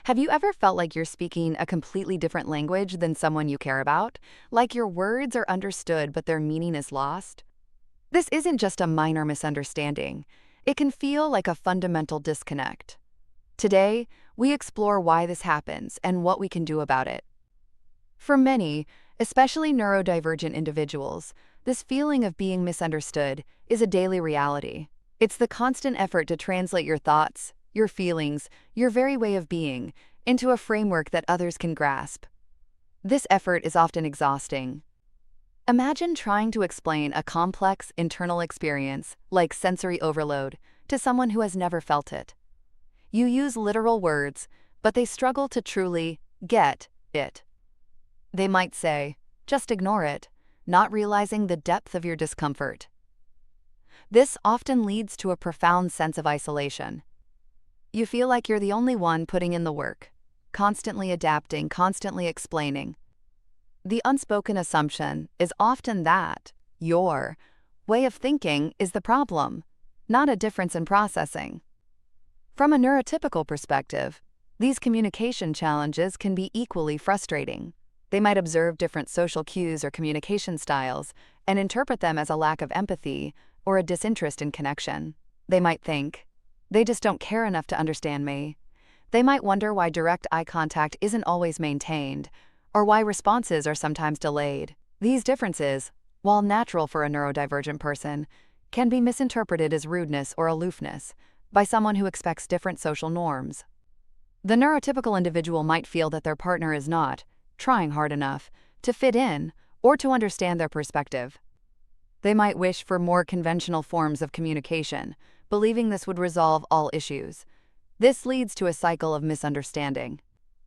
Have you ever felt like you're speaking a completely different language than someone you care about? Like your words are understood but their meaning is lost? This isn't just a minor misunderstanding. It can feel like a fundamental disconnect. Today, we explore why this happens and what we can do about it. For many, especially neurodivergent individuals, this feeling of being misunderstood is a daily reality. It's the constant effort to translate your thoughts, your feelings, your very way of being, into a framework that others can grasp. This effort is often exhausting. Imagine trying to explain a complex internal experience, like sensory overload, to someone who has never felt it. You use literal words, but they struggle to truly get it. They might say, "Just ignore it," not realizing the depth of your discomfort. This often leads to a profound sense of isolation. You feel like you're the only one putting in the work, constantly adapting, constantly explaining. The unspoken assumption is often that your way of thinking is the problem, not a difference in processing. From a neurotypical perspective, these communication challenges can be equally frustrating. They might observe different social cues or communication styles and interpret them as a lack of empathy or a disinterest in connection. They might think, "They just don't care enough to understand me." They might wonder why direct eye contact isn't always maintained, or why responses are sometimes delayed. These differences, while natural for a neurodivergent person, can be misinterpreted as rudeness or aloofness by someone who expects different social norms. The neurotypical individual might feel that their partner is not trying hard enough to fit in or to understand their perspective. They might wish for more conventional forms of communication, believing this would resolve all issues. This leads to a cycle of misunderstanding.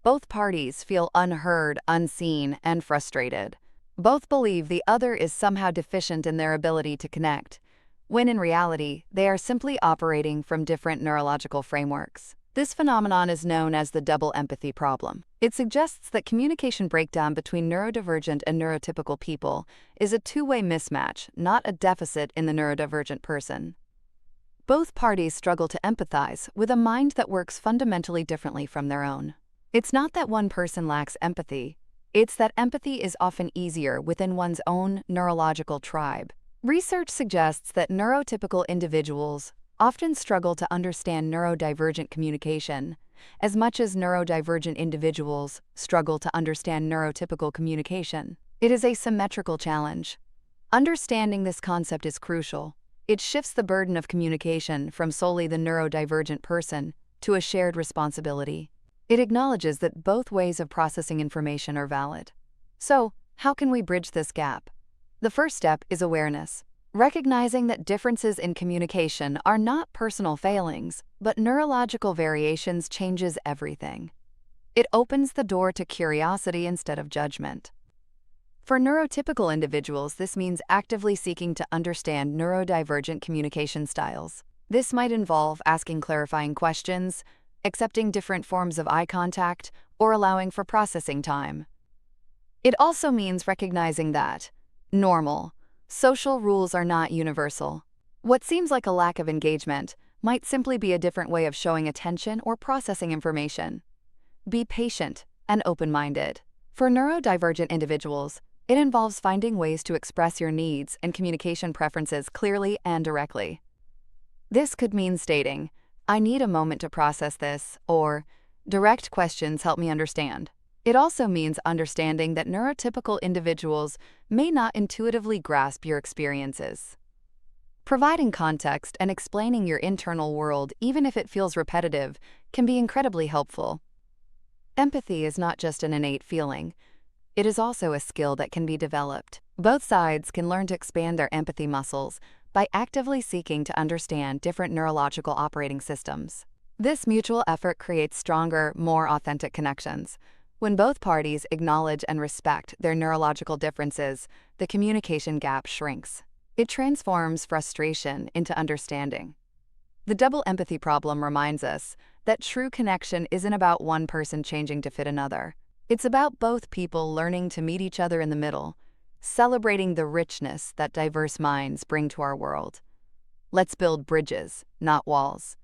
Both parties feel unheard, unseen, and frustrated. Both believe the other is somehow deficient in their ability to connect, when in reality, they are simply operating from different neurological frameworks. This phenomenon is known as the double empathy problem. It suggests that communication breakdown between neurodivergent and neurotypical people is a two-way mismatch, not a deficit in the neurodivergent person. Both parties struggle to empathize with a mind that works fundamentally differently from their own. It's not that one person lacks empathy, it's that empathy is often easier within one's own neurological tribe. Research suggests that neurotypical individuals often struggle to understand neurodivergent communication, as much as neurodivergent individuals struggle to understand neurotypical communication. It is a symmetrical challenge. Understanding this concept is crucial. It shifts the burden of communication from solely the neurodivergent person to a shared responsibility. It acknowledges that both ways of processing information are valid. So, how can we bridge this gap? The first step is awareness. Recognizing that differences in communication are not personal failings, but neurological variations changes everything. It opens the door to curiosity instead of judgment. For neurotypical individuals, this means actively seeking to understand neurodivergent communication styles. This might involve asking clarifying questions, accepting different forms of eye contact, or allowing for processing time. It also means recognizing that normal, social rules are not universal. What seems like a lack of engagement might simply be a different way of showing attention or processing information. Be patient and open-minded. For neurodivergent individuals, it involves finding ways to express your needs and communication preferences clearly and directly. This could mean stating, "I need a moment to process this," or "Direct questions help me understand." It also means understanding that neurotypical individuals may not intuitively grasp your experiences. Providing context and explaining your internal world, even if it feels repetitive, can be incredibly helpful. Empathy is not just an innate feeling. It is also a skill that can be developed. Both sides can learn to expand their empathy muscles by actively seeking to understand different neurological operating systems. This mutual effort creates stronger, more authentic connections. When both parties acknowledge and respect their neurological differences, the communication gap shrinks. It transforms frustration into understanding. The double empathy problem reminds us that true connection isn't about one person changing to fit another. It's about both people learning to meet each other in the middle, celebrating the richness that diverse minds bring to our world. Let's build bridges, not walls.